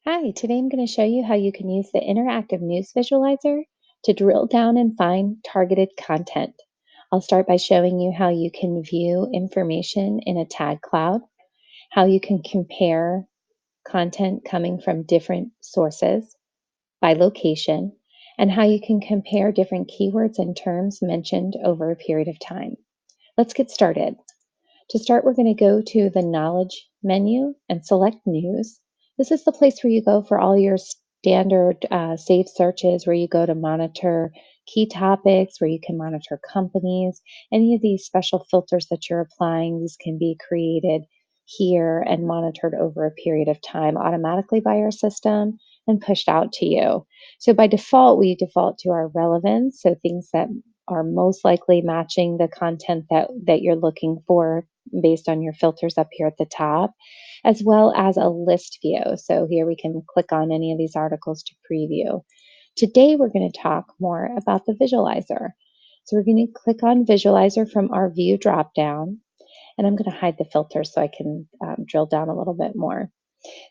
Hi, today I'm going to show you how you can use the interactive news visualizer to drill down and find targeted content. I'll start by showing you how you can view information in a tag cloud, how you can compare content coming from different sources by location, and how you can compare different keywords and terms mentioned over a period of time. Let's get started. To start, we're going to go to the Knowledge menu and select News. This is the place where you go for all your standard saved searches, where you go to monitor key topics, where you can monitor companies. Any of these special filters that you're applying, these can be created here and monitored over a period of time automatically by our system and pushed out to you. So by default, we default to our relevance, so things that are most likely matching the content that you're looking for based on your filters up here at the top, as well as a list view. So here we can click on any of these articles to preview. Today, we're going to talk more about the visualizer. So we're going to click on visualizer from our view dropdown, and I'm going to hide the filter so I can drill down a little bit more.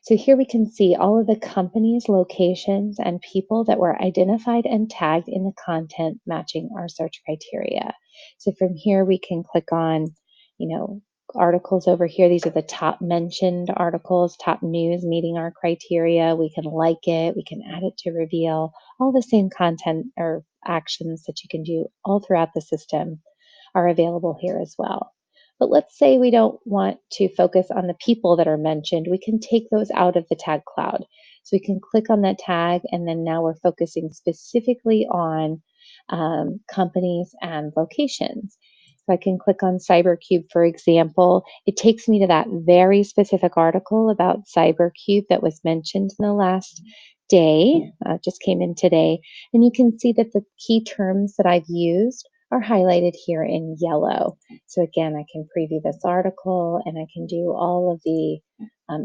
So here we can see all of the companies, locations, and people that were identified and tagged in the content matching our search criteria. So from here, we can click on, you know, articles over here. These are the top mentioned articles, top news meeting our criteria. We can like it, we can add it to reveal. All the same content or actions that you can do all throughout the system are available here as well. But let's say we don't want to focus on the people that are mentioned. We can take those out of the tag cloud. So we can click on that tag, and then now we're focusing specifically on companies and locations. So I can click on CyberCube, for example. It takes me to that very specific article about CyberCube that was mentioned in the last day, just came in today. And you can see that the key terms that I've used are highlighted here in yellow. So again, I can preview this article and I can do all of the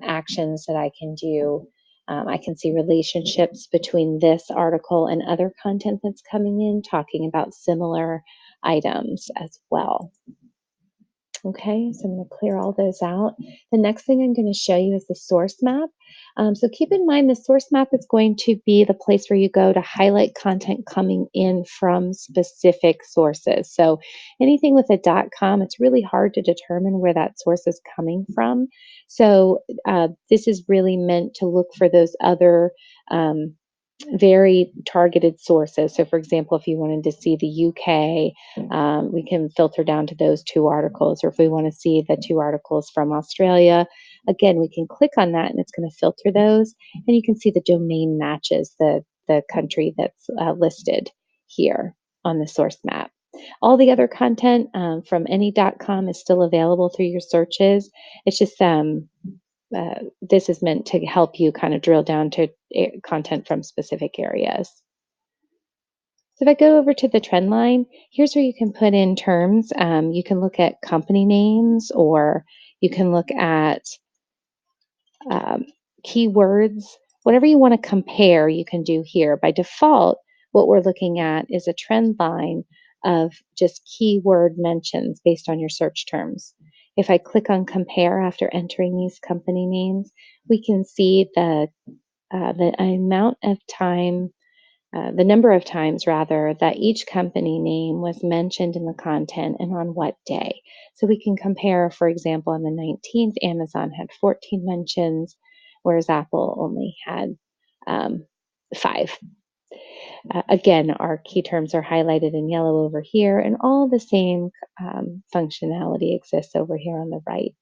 actions that I can do. I can see relationships between this article and other content that's coming in, talking about similar items as well. Okay, so I'm going to clear all those out. The next thing I'm going to show you is the source map. So keep in mind the source map is going to be the place where you go to highlight content coming in from specific sources. So anything with a .com, it's really hard to determine where that source is coming from. So this is really meant to look for those other very targeted sources. So, for example, if you wanted to see the UK, we can filter down to those two articles. Or if we want to see the two articles from Australia, again, we can click on that and it's going to filter those. And you can see the domain matches the country that's listed here on the source map. All the other content from any .com is still available through your searches. It's just this is meant to help you kind of drill down to content from specific areas. So if I go over to the trend line, here's where you can put in terms. You can look at company names, or you can look at um, keywords. Whatever you want to compare, you can do here. By default, what we're looking at is a trend line of just keyword mentions based on your search terms. If I click on compare after entering these company names, we can see the amount of time, the number of times rather, that each company name was mentioned in the content and on what day. So we can compare, for example, on the 19th, Amazon had 14 mentions, whereas Apple only had 5. Again, our key terms are highlighted in yellow over here, and all the same functionality exists over here on the right.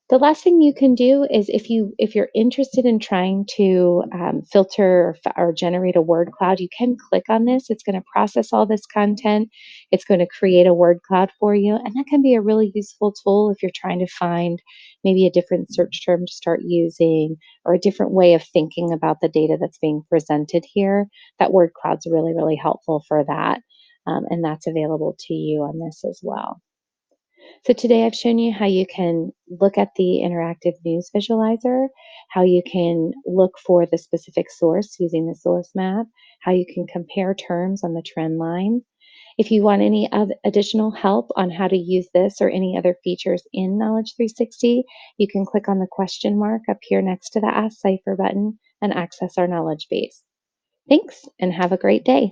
The last thing you can do is if you're interested in trying to filter or generate a word cloud, you can click on this. It's going to process all this content. It's going to create a word cloud for you, and that can be a really useful tool if you're trying to find maybe a different search term to start using or a different way of thinking about the data that's being presented here. That word cloud's really, really helpful for that, and that's available to you on this as well. So today I've shown you how you can look at the interactive news visualizer, how you can look for the specific source using the source map, how you can compare terms on the trend line. If you want any additional help on how to use this or any other features in Knowledge 360, you can click on the question mark up here next to the Ask Cipher button and access our knowledge base. Thanks and have a great day.